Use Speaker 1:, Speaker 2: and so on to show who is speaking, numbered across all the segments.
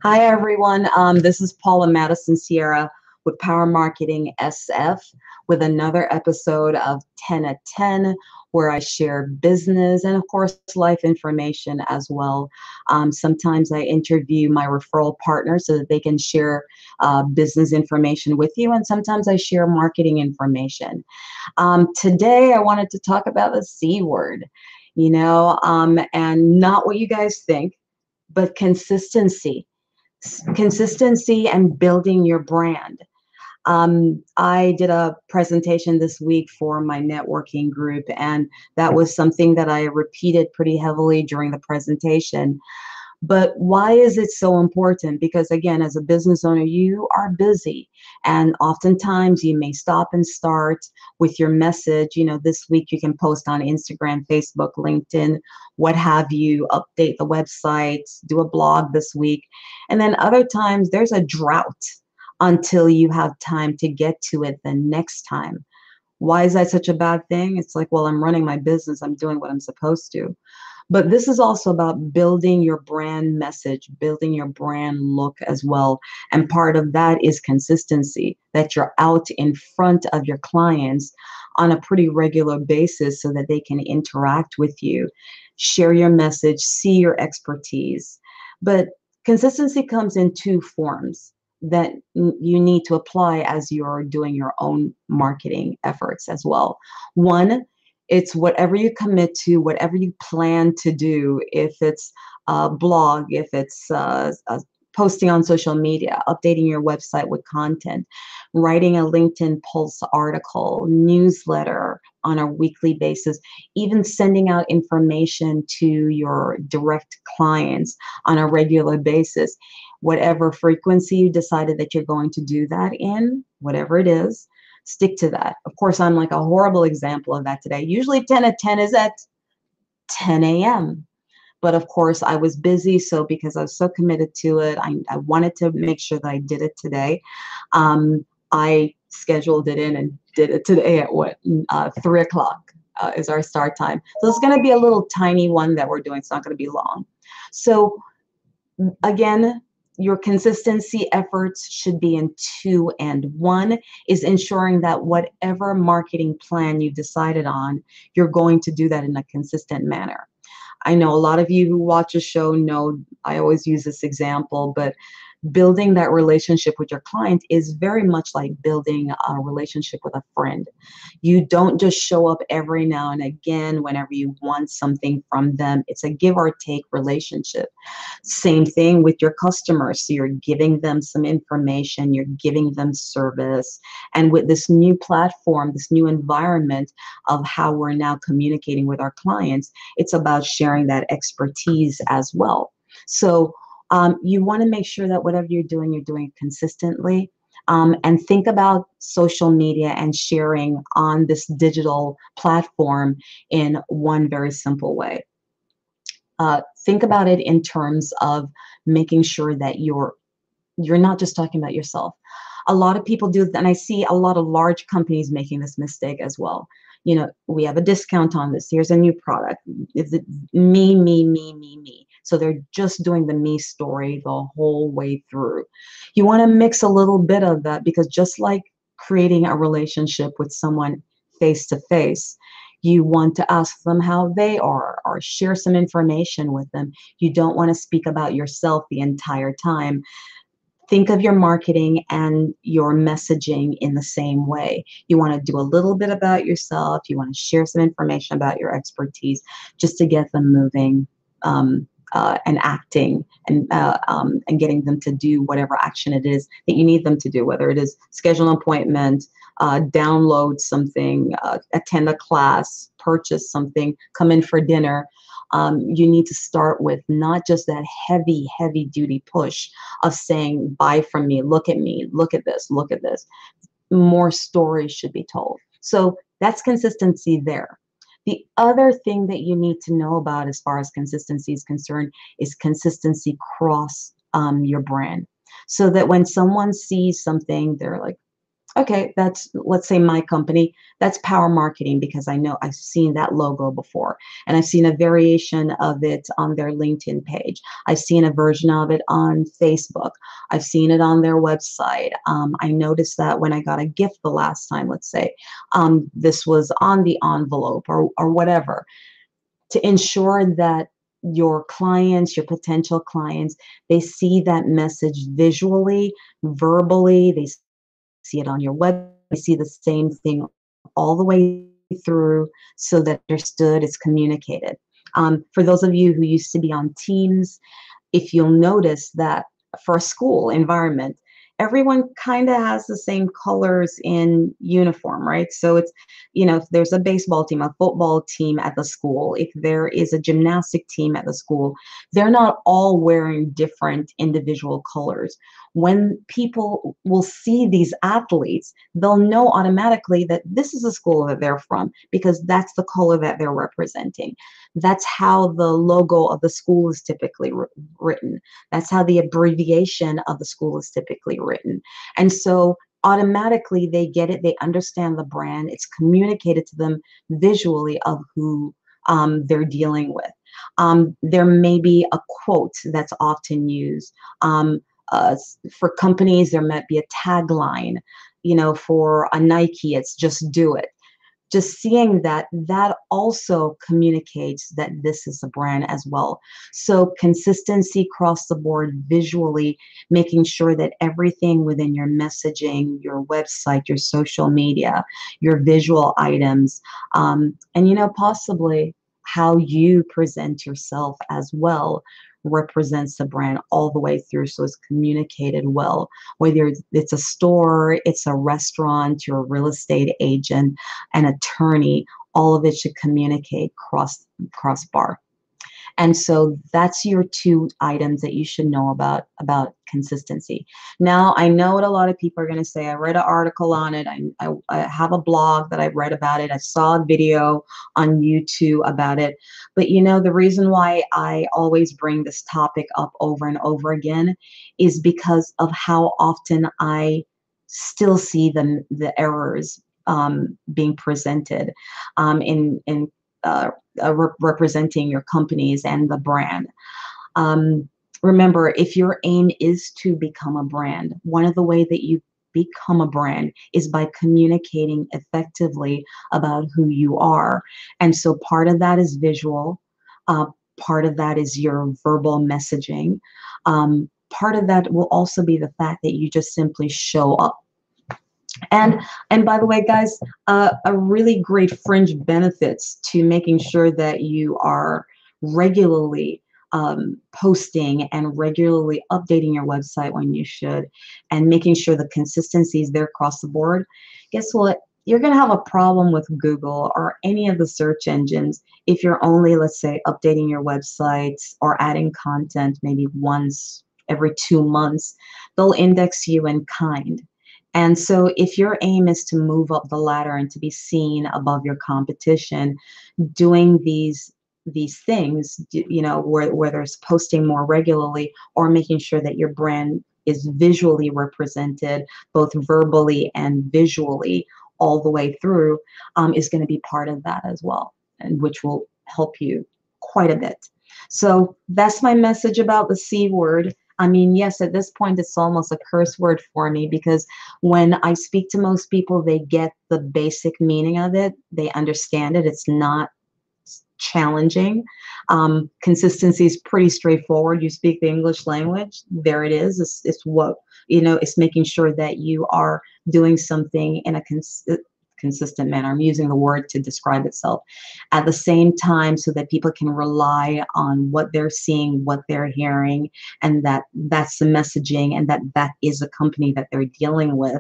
Speaker 1: Hi, everyone. This is Paula Mattisonsierra with Power Marketing SF with another episode of 10 at 10, where I share business and, of course, life information as well. Sometimes I interview my referral partners so that they can share business information with you, and sometimes I share marketing information. Today, I wanted to talk about the C word, and not what you guys think, but consistency and building your brand. I did a presentation this week for my networking group, and that was something that I repeated pretty heavily during the presentation. But why is it so important? Because again, as a business owner, you are busy, and oftentimes you may stop and start with your message. This week you can post on Instagram, Facebook, LinkedIn, what have you, update the website, do a blog this week. And then other times there's a drought until you have time to get to it the next time. Why is that such a bad thing? It's like, well, I'm running my business, I'm doing what I'm supposed to. But this is also about building your brand message, building your brand look as well. And part of that is consistency, that you're out in front of your clients on a pretty regular basis so that they can interact with you, share your message, see your expertise. But consistency comes in two forms that you need to apply as you're doing your own marketing efforts as well. One, it's whatever you commit to, whatever you plan to do, if it's a blog, if it's posting on social media, updating your website with content, writing a LinkedIn Pulse article, newsletter on a weekly basis, even sending out information to your direct clients on a regular basis. Whatever frequency you decided that you're going to do that in, whatever it is, stick to that. Of course, I'm like a horrible example of that today. Usually 10 at 10 is at 10 a.m. But of course, I was busy. So because I was so committed to it, I wanted to make sure that I did it today. I scheduled it in and did it today at 3 o'clock is our start time. So it's going to be a little tiny one that we're doing. It's not going to be long. So again, your consistency efforts should be in two, and one is ensuring that whatever marketing plan you've decided on, you're going to do that in a consistent manner. I know a lot of you who watch a show know I always use this example, but building that relationship with your client is very much like building a relationship with a friend. You don't just show up every now and again whenever you want something from them. It's a give or take relationship. Same thing with your customers. So you're giving them some information, you're giving them service. And with this new platform, this new environment of how we're now communicating with our clients, it's about sharing that expertise as well. So you want to make sure that whatever you're doing it consistently. And think about social media and sharing on this digital platform in one very simple way. Think about it in terms of making sure that you're not just talking about yourself. A lot of people do, and I see a lot of large companies making this mistake as well. We have a discount on this. Here's a new product. Is it me, me, me, me, me? So they're just doing the me story the whole way through. You want to mix a little bit of that, because just like creating a relationship with someone face to face, you want to ask them how they are or share some information with them. You don't want to speak about yourself the entire time. Think of your marketing and your messaging in the same way. You want to do a little bit about yourself. You want to share some information about your expertise just to get them moving and acting and getting them to do whatever action it is that you need them to do, whether it is schedule an appointment, download something, attend a class, purchase something, come in for dinner. You need to start with not just that heavy duty push of saying, buy from me, look at this, look at this. More stories should be told. So that's consistency there. The other thing that you need to know about as far as consistency is concerned is consistency cross your brand. So that when someone sees something, they're like, Okay, that's, let's say, my company. That's Power Marketing, because I know I've seen that logo before, and I've seen a variation of it on their LinkedIn page. I've seen a version of it on Facebook. I've seen it on their website. I noticed that when I got a gift the last time, let's say, this was on the envelope, or whatever, to ensure that your clients, your potential clients, they see that message visually, verbally, they see it on your web, they see the same thing all the way through, so that understood, it's communicated. For those of you who used to be on teams, if you'll notice that for a school environment, everyone kind of has the same colors in uniform, right? So it's, if there's a baseball team, a football team at the school, if there is a gymnastic team at the school, they're not all wearing different individual colors. When people will see these athletes, they'll know automatically that this is the school that they're from, because that's the color that they're representing. That's how the logo of the school is typically written. That's how the abbreviation of the school is typically written. And so automatically they get it, they understand the brand, it's communicated to them visually of who they're dealing with. There may be a quote that's often used. For companies, there might be a tagline. For a Nike, it's "just do it." Just seeing that, that also communicates that this is a brand as well. So consistency across the board visually, making sure that everything within your messaging, your website, your social media, your visual items, and possibly how you present yourself as well, represents the brand all the way through, so it's communicated well. Whether it's a store, it's a restaurant, you're a real estate agent, an attorney, all of it should communicate cross bar. And so that's your two items that you should know about consistency. Now, I know what a lot of people are going to say. I read an article on it. I have a blog that I read about it. I saw a video on YouTube about it. But the reason why I always bring this topic up over and over again is because of how often I still see the errors being presented in representing your companies and the brand. Remember, if your aim is to become a brand, one of the ways that you become a brand is by communicating effectively about who you are. And so part of that is visual. Part of that is your verbal messaging. Part of that will also be the fact that you just simply show up. And by the way, guys, a really great fringe benefits to making sure that you are regularly posting and regularly updating your website when you should, and making sure the consistency is there across the board. Guess what? You're going to have a problem with Google or any of the search engines if you're only, let's say, updating your websites or adding content maybe once every 2 months. They'll index you in kind. And so if your aim is to move up the ladder and to be seen above your competition, doing these things, whether it's posting more regularly or making sure that your brand is visually represented, both verbally and visually, all the way through, is going to be part of that as well, and which will help you quite a bit. So that's my message about the C word. I mean, yes, at this point, it's almost a curse word for me, because when I speak to most people, they get the basic meaning of it. They understand it. It's not challenging. Consistency is pretty straightforward. You speak the English language, there it is. It's what, it's making sure that you are doing something in a consistent manner. I'm using the word to describe itself. At the same time, so that people can rely on what they're seeing, what they're hearing, and that's the messaging, and that is a company that they're dealing with.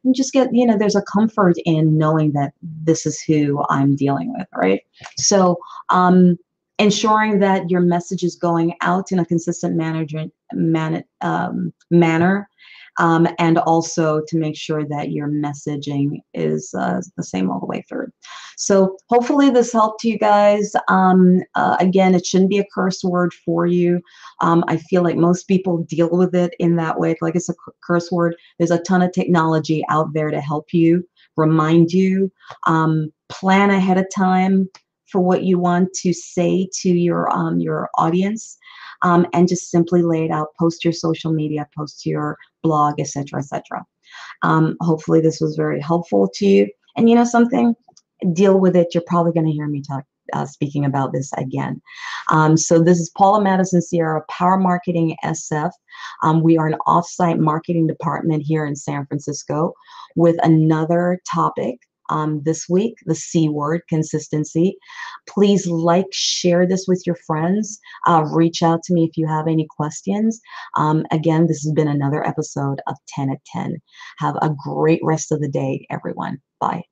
Speaker 1: And just get, there's a comfort in knowing that this is who I'm dealing with, right? So ensuring that your message is going out in a consistent manner, and also to make sure that your messaging is the same all the way through. So hopefully this helped you guys. Again, it shouldn't be a curse word for you. I feel like most people deal with it in that way, like it's a curse word. There's a ton of technology out there to help you, remind you, plan ahead of time for what you want to say to your audience, and just simply lay it out. Post your social media, post your blog, etc., etc. Hopefully this was very helpful to you. And you know something, deal with it. You're probably going to hear me speaking about this again. So this is Paula Mattisonsierra, Power Marketing SF. We are an offsite marketing department here in San Francisco with another topic. This week, the C word, consistency. Please like, share this with your friends. Reach out to me if you have any questions. Again, this has been another episode of 10 at 10. Have a great rest of the day, everyone. Bye.